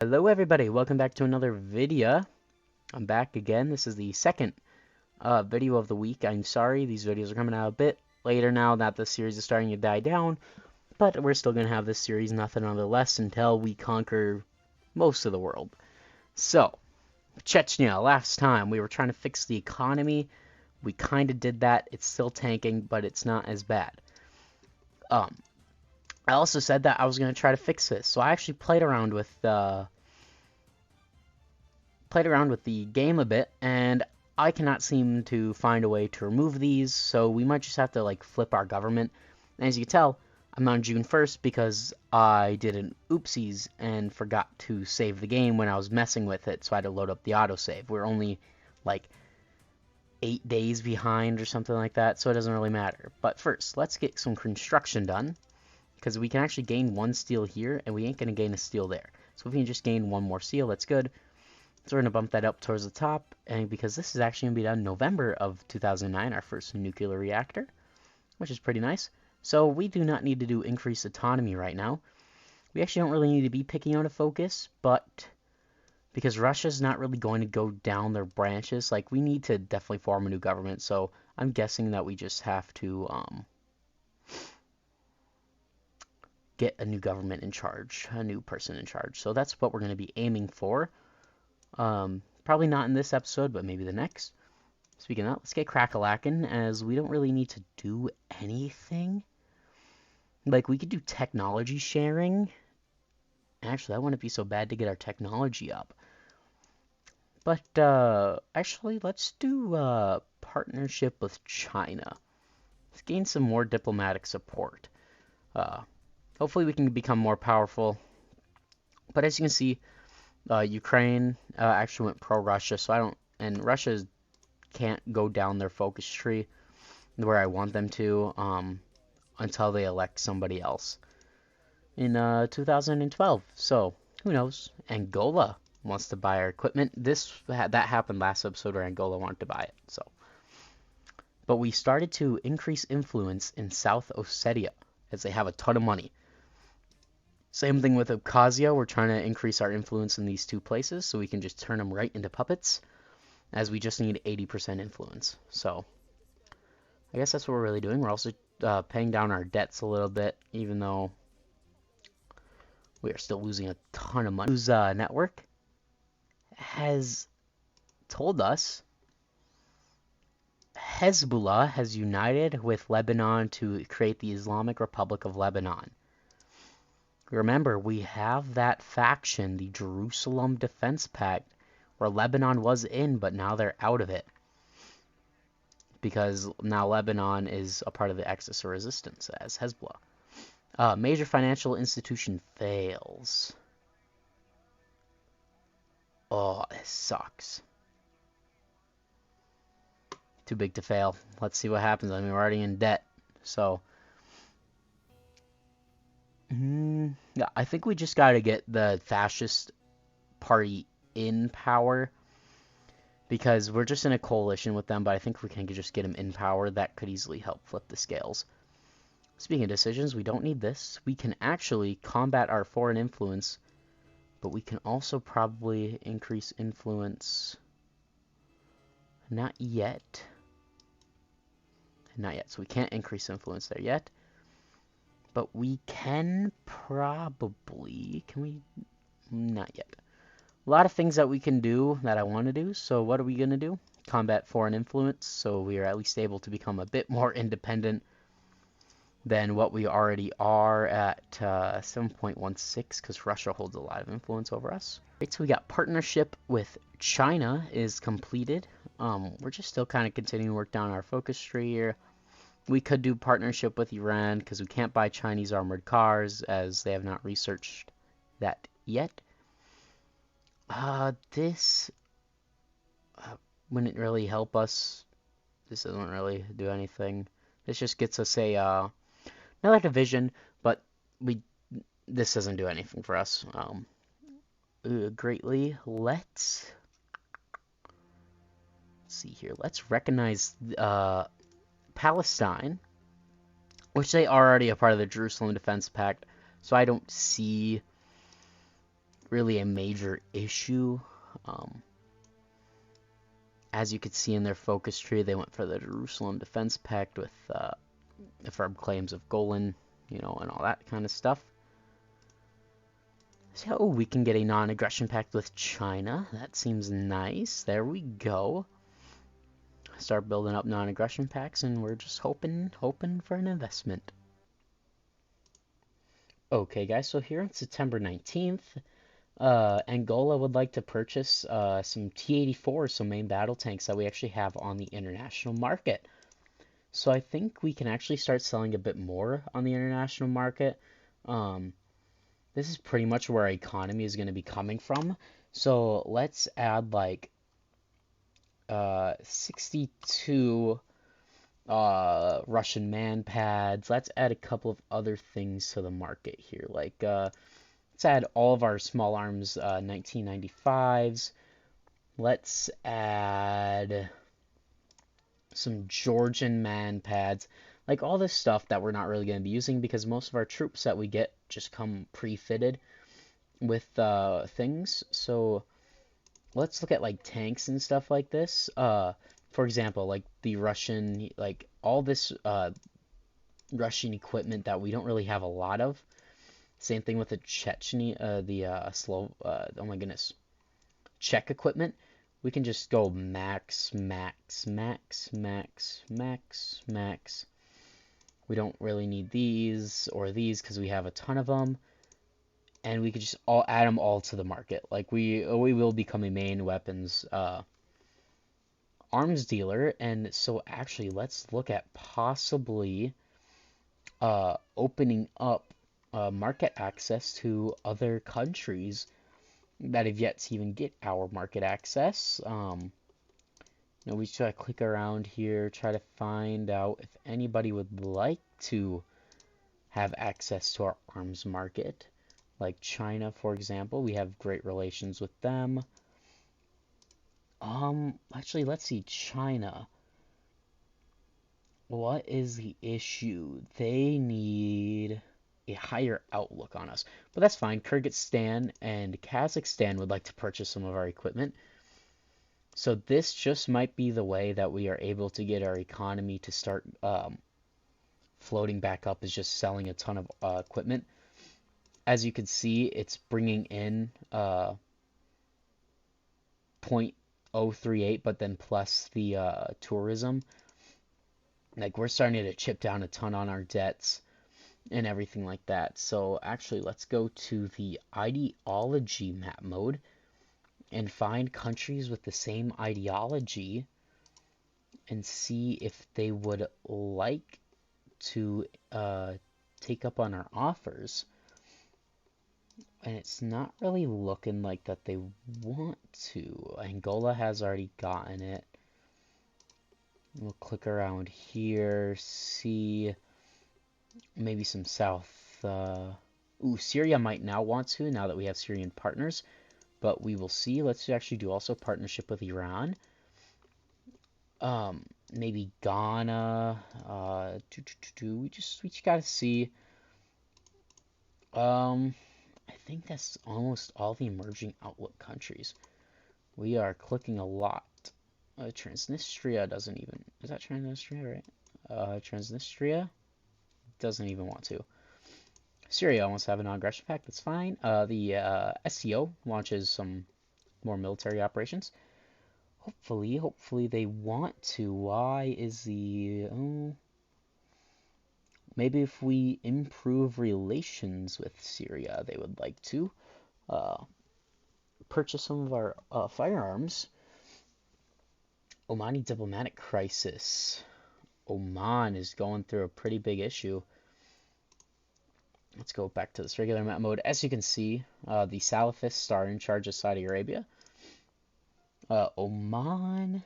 Hello everybody, welcome back to another video. I'm back again. This is the second video of the week. I'm sorry, these videos are coming out a bit later now that the series is starting to die down, but we're still going to have this series nothing nonetheless until we conquer most of the world. So, Chechnya, last time we were trying to fix the economy. We kind of did that. It's still tanking, but it's not as bad. I also said that I was going to try to fix this, so I actually played around with the game a bit, and I cannot seem to find a way to remove these, so we might just have to like flip our government. And as you can tell, I'm on June 1st because I did an oopsies and forgot to save the game when I was messing with it, so I had to load up the autosave. We're only like 8 days behind or something like that, so it doesn't really matter. But first, let's get some construction done, because we can actually gain 1 steel here, and we ain't going to gain a steel there. So if we can just gain 1 more steel, that's good. So we're going to bump that up towards the top, and because this is actually going to be done in November of 2009, our first nuclear reactor, which is pretty nice. So we do not need to do increased autonomy right now. We actually don't really need to be picking out a focus, but because Russia's not really going to go down their branches, like we need to definitely form a new government, so I'm guessing that we just have to get a new government in charge, a new person in charge. So that's what we're going to be aiming for. Probably not in this episode, but maybe the next. Speaking of that, let's get crack-a-lackin', as we don't really need to do anything. Like, we could do technology sharing. Actually, that wouldn't be so bad to get our technology up. But, actually, let's do a partnership with China. Let's gain some more diplomatic support. Hopefully we can become more powerful. But as you can see, Ukraine actually went pro-Russia, so and Russia can't go down their focus tree where I want them to until they elect somebody else in 2012. So who knows? Angola wants to buy our equipment. That happened last episode where Angola wanted to buy it. So, but we started to increase influence in South Ossetia as they have a ton of money. Same thing with Abkhazia. We're trying to increase our influence in these two places so we can just turn them right into puppets, as we just need 80% influence. So I guess that's what we're really doing. We're also paying down our debts a little bit, even though we are still losing a ton of money. News network has told us Hezbollah has united with Lebanon to create the Islamic Republic of Lebanon. Remember, we have that faction, the Jerusalem Defense Pact, where Lebanon was in, but now they're out of it. Because now Lebanon is a part of the Axis of Resistance as Hezbollah. Major financial institution fails. Oh, this sucks. Too big to fail. Let's see what happens. I mean, we're already in debt, so... yeah, I think we just gotta get the fascist party in power, because we're just in a coalition with them, but I think if we can just get them in power, that could easily help flip the scales. Speaking of decisions, we don't need this. We can actually combat our foreign influence, but we can also probably increase influence. Not yet. Not yet, so we can't increase influence there yet. But we can probably... Can we? Not yet. A lot of things that we can do that I want to do. So what are we going to do? Combat foreign influence, so we are at least able to become a bit more independent than what we already are at 7.16, because Russia holds a lot of influence over us. Right, so we got partnership with China is completed. We're just still kind of continuing to work down our focus tree here. We could do partnership with Iran, because we can't buy Chinese armored cars, as they have not researched that yet. This wouldn't really help us. This doesn't really do anything. This just gets us a another division, but this doesn't do anything for us greatly. Let's see here. Let's recognize Palestine, which they are already a part of the Jerusalem Defense Pact, so I don't see really a major issue. As you could see in their focus tree, they went for the Jerusalem Defense Pact with the firm claims of Golan, and all that kind of stuff. So we can get a non-aggression pact with China. That seems nice. There we go. Start building up non-aggression pacts, and we're just hoping for an investment. Okay, guys, so here on September 19th, Angola would like to purchase some T-84s, some main battle tanks that we actually have on the international market. So I think we can actually start selling a bit more on the international market. This is pretty much where our economy is going to be coming from. So let's add like 62 Russian man pads. Let's add a couple of other things to the market here. Like let's add all of our small arms 1995s. Let's add some Georgian man pads. Like all this stuff that we're not really going to be using because most of our troops that we get just come pre-fitted with things. So let's look at like tanks and stuff like this. For example, like the Russian, like all this Russian equipment that we don't really have a lot of. Same thing with the Chechnya, oh my goodness, Czech equipment. We can just go max, max, max, max, max, max. We don't really need these or these because we have a ton of them. And we could just all add them all to the market. Like we will become a main weapons arms dealer. And so actually, let's look at possibly opening up market access to other countries that have yet to even get our market access. We try to click around here, try to find out if anybody would like to have access to our arms market. Like China, for example, we have great relations with them. Actually, let's see, China. What is the issue? They need a higher outlook on us. But that's fine. Kyrgyzstan and Kazakhstan would like to purchase some of our equipment. So this just might be the way that we are able to get our economy to start floating back up, is just selling a ton of equipment. As you can see, it's bringing in 0.038, but then plus the tourism. Like we're starting to chip down a ton on our debts and everything like that. So actually, let's go to the ideology map mode and find countries with the same ideology and see if they would like to take up on our offers. And it's not really looking like that they want to. Angola has already gotten it. We'll click around here, see maybe some South. Syria might now want to, now that we have Syrian partners. But we will see. Let's actually do also partnership with Iran. Maybe Ghana. We just gotta see. I think that's almost all the emerging outlook countries. We are clicking a lot. Transnistria doesn't even. Is that Transnistria, right? Transnistria doesn't even want to. Syria almost have a non-aggression pact. That's fine. The SCO launches some more military operations. Hopefully they want to. Why is the... maybe if we improve relations with Syria, they would like to purchase some of our firearms. Omani diplomatic crisis. Oman is going through a pretty big issue. Let's go back to this regular map mode. As you can see, the Salafists are in charge of Saudi Arabia. Oman,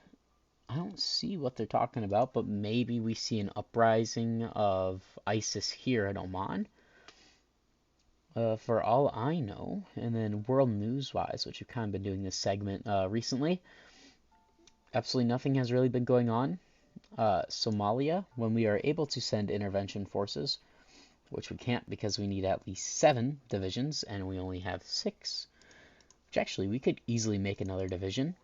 I don't see what they're talking about, but maybe we see an uprising of ISIS here in Oman. For all I know. And then world news-wise, which we've kind of been doing this segment recently, absolutely nothing has really been going on. Somalia, when we are able to send intervention forces, which we can't because we need at least 7 divisions, and we only have 6. Which actually, we could easily make another division.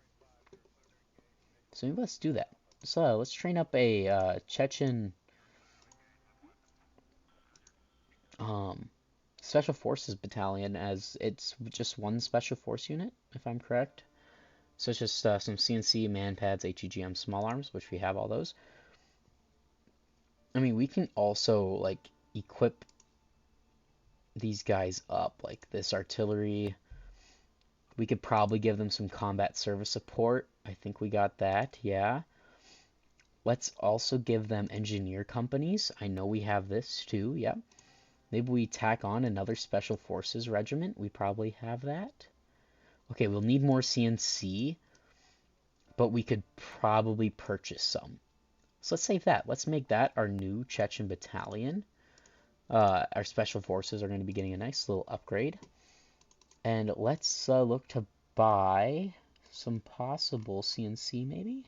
So maybe let's do that. So let's train up a Chechen Special Forces battalion, as it's just one Special Force unit, if I'm correct. So it's just some CNC, man-pads, HEGM, small arms, which we have all those. I mean, we can also, like, equip these guys up, like this artillery. We could probably give them some combat service support. I think we got that, yeah. Let's also give them engineer companies. I know we have this too, yeah. Maybe we tack on another Special Forces regiment. We probably have that. Okay, we'll need more CNC, but we could probably purchase some. So let's save that. Let's make that our new Chechen battalion. Our Special Forces are going to be getting a nice little upgrade. And let's look to buy some possible CNC, maybe?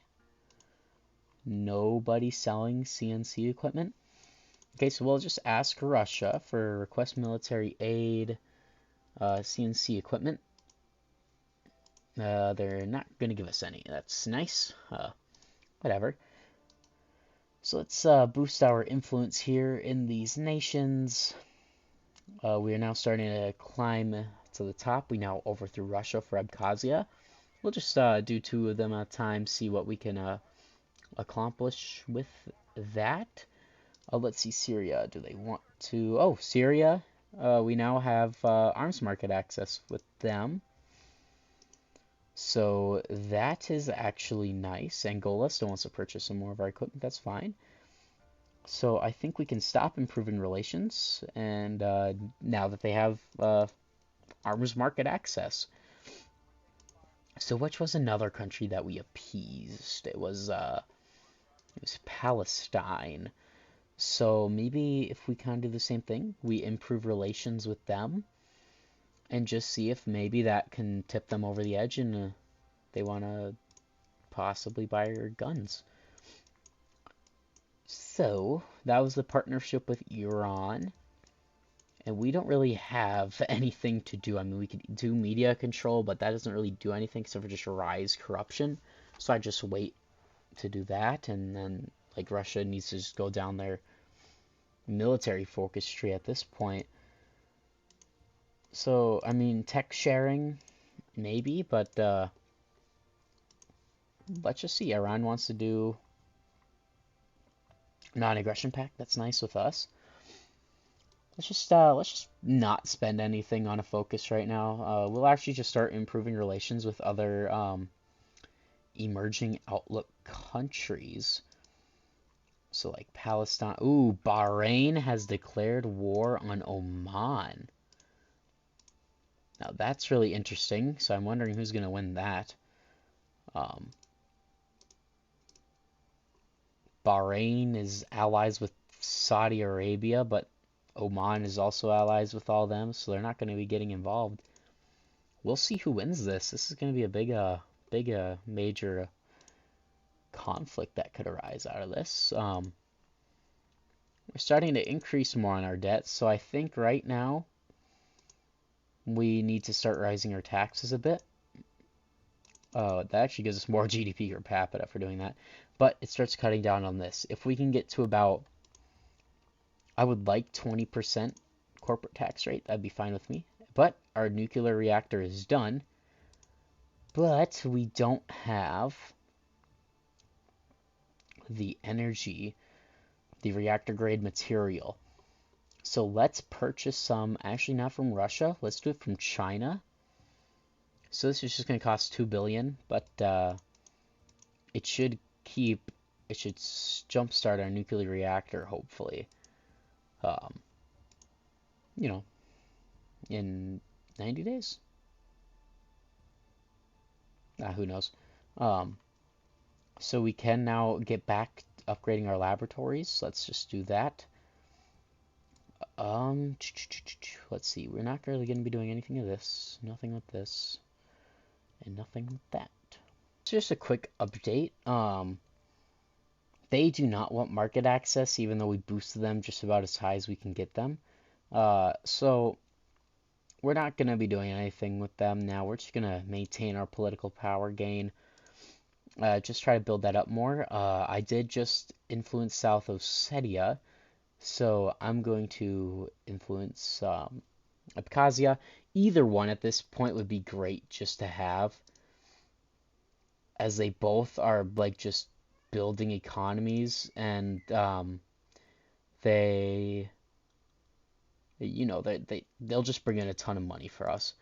Nobody selling CNC equipment. Okay, so we'll just ask Russia for request military aid, CNC equipment. They're not going to give us any. That's nice. Whatever. So let's boost our influence here in these nations. We are now starting to climb to the top. We now overthrew Russia for Abkhazia. We'll just do 2 of them at a time, see what we can accomplish with that. Let's see, Syria. Do they want to... Oh, Syria. We now have arms market access with them. So that is actually nice. Angola still wants to purchase some more of our equipment. That's fine. So I think we can stop improving relations, and now that they have arms market access. So which was another country that we appeased? It was Palestine. So maybe if we kind of do the same thing, we improve relations with them and just see if maybe that can tip them over the edge and they want to possibly buy our guns. So that was the partnership with Iran. And we don't really have anything to do. I mean, we could do media control, but that doesn't really do anything except for just rise corruption. So I just wait to do that, and then like Russia needs to just go down their military focus tree at this point. So I mean, tech sharing maybe, but let's just see. Iran wants to do non-aggression pact. That's nice with us. Let's just not spend anything on a focus right now. We'll actually just start improving relations with other emerging outlook countries. So like Palestine. Ooh, Bahrain has declared war on Oman. Now that's really interesting. So I'm wondering who's going to win that. Bahrain is allies with Saudi Arabia, but Oman is also allies with all them, so they're not going to be getting involved. We'll see who wins this. This is going to be a big major conflict that could arise out of this. We're starting to increase more on our debt, so I think right now we need to start raising our taxes a bit. That actually gives us more GDP per capita for doing that, but it starts cutting down on this. If we can get to about, I would like 20% corporate tax rate, that'd be fine with me. But our nuclear reactor is done, but we don't have the energy, the reactor grade material. So let's purchase some, actually not from Russia, let's do it from China. So this is just going to cost 2 billion, but it should jumpstart our nuclear reactor, hopefully. You know, in 90 days? Who knows? So we can now get back upgrading our laboratories. Let's just do that. Let's see. We're not really going to be doing anything of this. Nothing with this. And nothing with that. So just a quick update. They do not want market access, even though we boosted them just about as high as we can get them. So we're not going to be doing anything with them now. We're just going to maintain our political power gain. Just try to build that up more. I did just influence South Ossetia, so I'm going to influence Abkhazia. Either one at this point would be great just to have, as they both are like just building economies, and they, they'll just bring in a ton of money for us.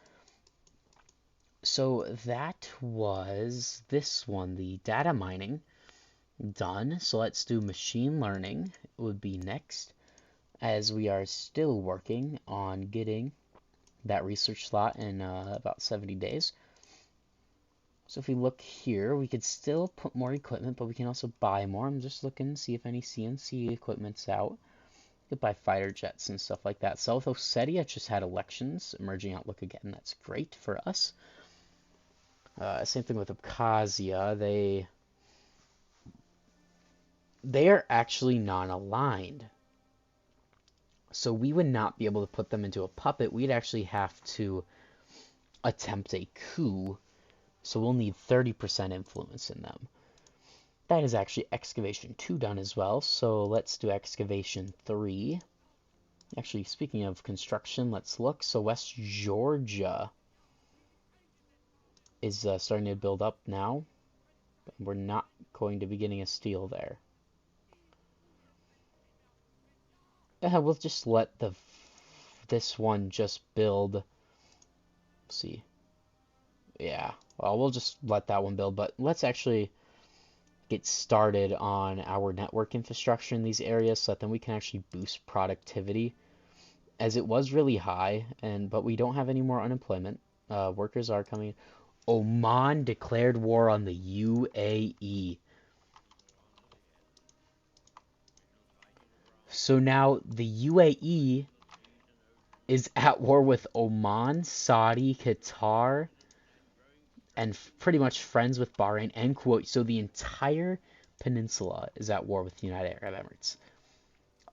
So that was this one, the data mining, done. So let's do machine learning would be next, as we are still working on getting that research slot in about 70 days. So if we look here, we could still put more equipment, but we can also buy more. I'm just looking to see if any CNC equipment's out. You could buy fighter jets and stuff like that. South Ossetia just had elections, emerging outlook again. That's great for us. Same thing with Abkhazia. They are actually non-aligned. So we would not be able to put them into a puppet. We'd actually have to attempt a coup. So we'll need 30% influence in them. That is actually excavation 2 done as well. So let's do excavation 3. Actually, speaking of construction, let's look. So West Georgia is starting to build up now. We're not going to be getting a steel there. We'll just let this one just build. Let's see. Yeah, well, we'll just let that one build, but let's actually get started on our network infrastructure in these areas so that then we can actually boost productivity, as it was really high, but we don't have any more unemployment. Workers are coming. Oman declared war on the UAE. So now the UAE is at war with Oman, Saudi, Qatar, and pretty much friends with Bahrain and Kuwait. So the entire peninsula is at war with the United Arab Emirates.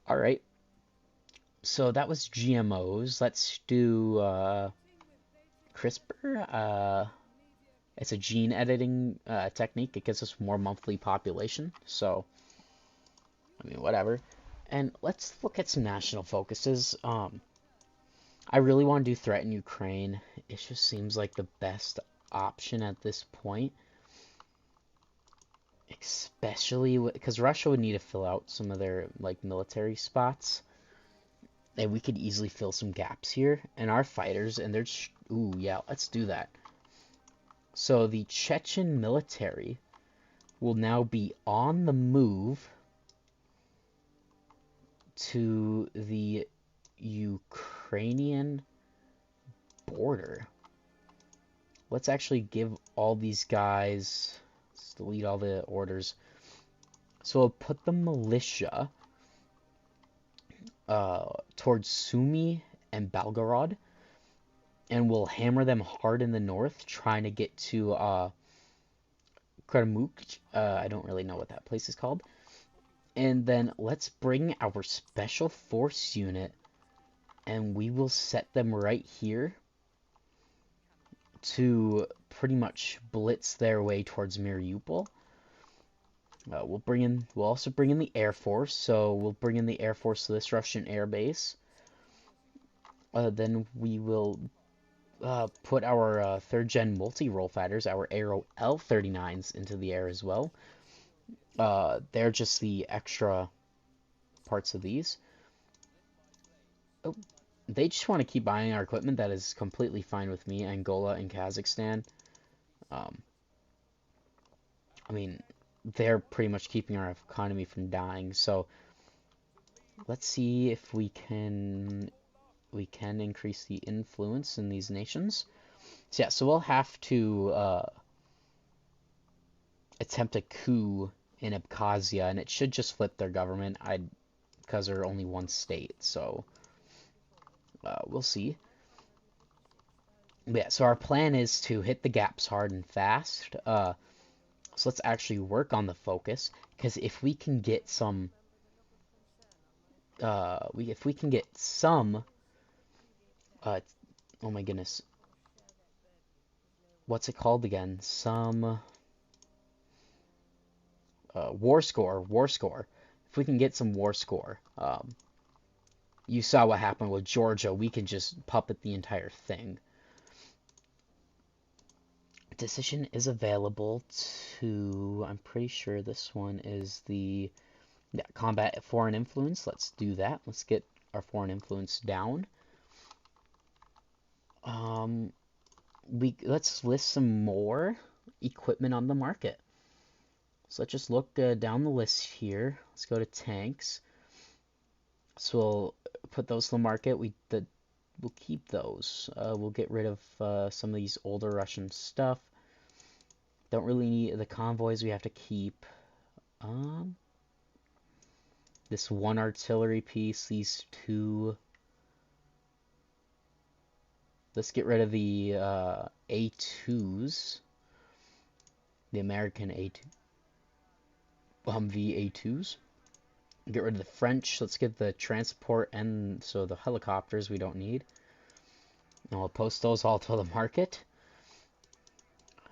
All right. So that was GMOs. Let's do CRISPR. It's a gene editing technique. It gives us more monthly population. So, I mean, whatever. And let's look at some national focuses. I really want to do threaten Ukraine. It just seems like the best option at this point. Especially because Russia would need to fill out some of their like military spots. And we could easily fill some gaps here. And our fighters, and they're just, ooh, yeah, let's do that. So the Chechen military will now be on the move to the Ukrainian border. Let's actually give all these guys, let's delete all the orders. So we'll put the militia towards Sumy and Belgorod, and we'll hammer them hard in the north, trying to get to Kremuk. I don't really know what that place is called. And then let's bring our special force unit, and we will set them right here to pretty much blitz their way towards Mariupol. We'll also bring in the Air Force, so we'll bring in the Air Force to this Russian air base. Then we will put our third-gen multi-role fighters, our Aero L-39s, into the air as well. They're just the extra parts of these. Oh, they just want to keep buying our equipment. That is completely fine with me. Angola and Kazakhstan. I mean, they're pretty much keeping our economy from dying. So let's see if we can increase the influence in these nations. So yeah, so we'll have to attempt a coup in Abkhazia, and it should just flip their government. Because they're only one state, so we'll see. But yeah, so our plan is to hit the gaps hard and fast. So let's actually work on the focus, because if we can get some, Oh my goodness. What's it called again? Some war score. War score. If we can get some war score. You saw what happened with Georgia. We can just puppet the entire thing. Decision is available to, I'm pretty sure this one is the combat foreign influence. Let's do that. Let's get our foreign influence down. Let's list some more equipment on the market. So let's just look down the list here. Let's go to tanks. So we'll put those to the market. We'll keep those. We'll get rid of some of these older Russian stuff. Don't really need the convoys. We have to keep this one artillery piece. These two. Let's get rid of the A2s. The American A2. Humvee A2s. Get rid of the French. Let's get the transport and so the helicopters we don't need. And I'll post those all to the market.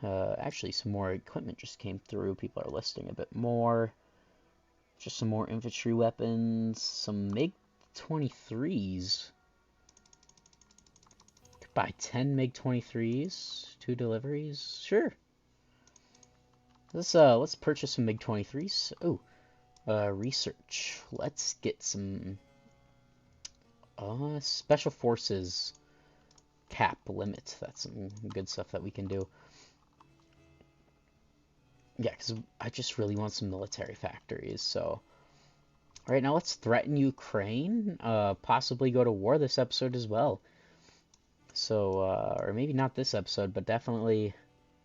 Actually, some more equipment just came through. People are listing a bit more. Just some more infantry weapons. Some MiG-23s. Could buy 10 MiG-23s. 2 deliveries. Sure. Let's purchase some MiG-23s. Oh. Research. Let's get some special forces cap limit. That's some good stuff that we can do. Yeah, because I just really want some military factories. So, all right, now let's threaten Ukraine. Possibly go to war this episode as well. So, or maybe not this episode, but definitely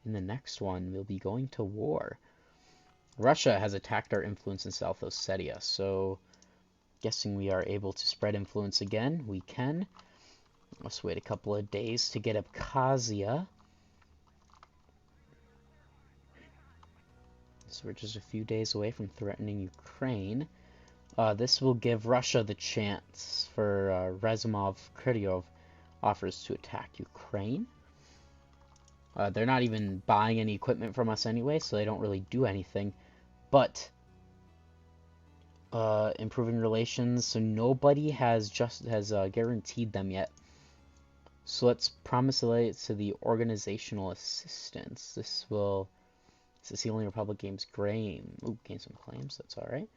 in the next one, we'll be going to war. Russia has attacked our influence in South Ossetia, so guessing we are able to spread influence again. We can. Let's wait a couple of days to get Abkhazia. So we're just a few days away from threatening Ukraine. This will give Russia the chance for Razumov-Kiryov offers to attack Ukraine. They're not even buying any equipment from us anyway, so they don't really do anything. But improving relations, so nobody has guaranteed them yet. So let's promise it to the organizational assistance. This is the only Republic gains gain some claims. That's all right.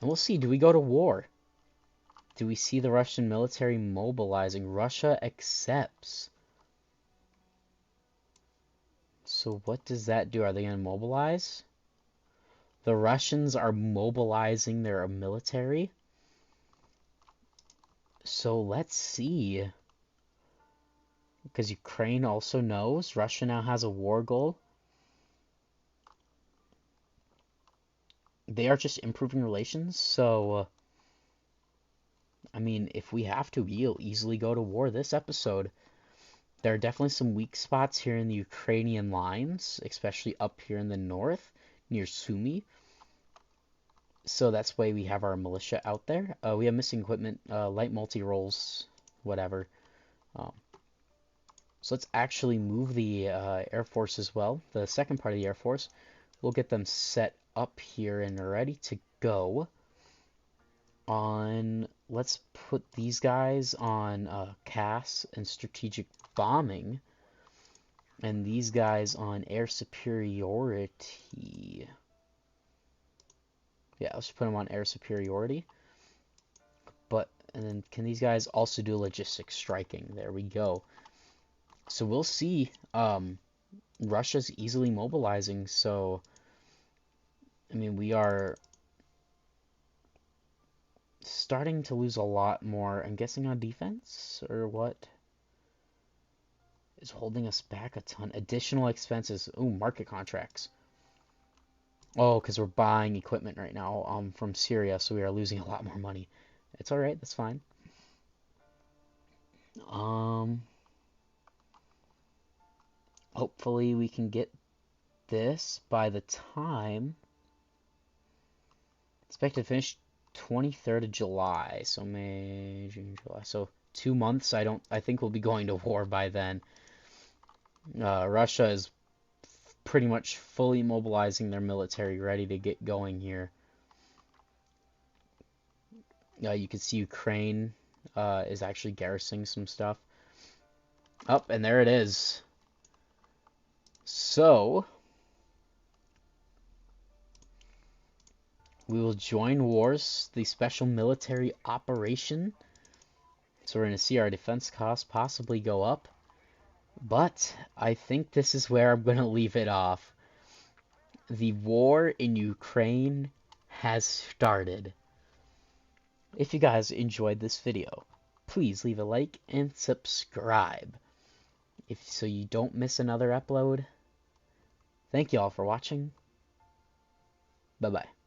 And we'll see. Do we go to war? Do we see the Russian military mobilizing? Russia accepts. So what does that do? Are they going to mobilize? The Russians are mobilizing their military. So let's see. Because Ukraine also knows. Russia now has a war goal. They are just improving relations. So, I mean, if we have to, we'll easily go to war this episode. There are definitely some weak spots here in the Ukrainian lines, especially up here in the north, near Sumy. So that's why we have our militia out there. We have missing equipment, light multi-rolls, whatever. So let's actually move the Air Force as well. The second part of the Air Force. We'll get them set up here and ready to go. Let's put these guys on CAS and strategic bombing. And these guys on air superiority. Yeah, let's put them on air superiority. And then can these guys also do logistics striking? There we go. So we'll see. Russia's easily mobilizing, so I mean, we are starting to lose a lot more, I'm guessing, on defense, or what? Is holding us back a ton. Additional expenses. Ooh, market contracts. Oh, because we're buying equipment right now from Syria, so we are losing a lot more money. It's alright, that's fine. Hopefully we can get this by the time. Expected to finish 23rd of July. So May, June, July. So 2 months. I think we'll be going to war by then. Russia is pretty much fully mobilizing their military, ready to get going here. You can see Ukraine is actually garrisoning some stuff. Oh, and there it is. So, we will join wars, the special military operation. So we're going to see our defense costs possibly go up. But I think this is where I'm going to leave it off. The war in Ukraine has started. If you guys enjoyed this video, please leave a like and subscribe so you don't miss another upload. Thank you all for watching. Bye-bye.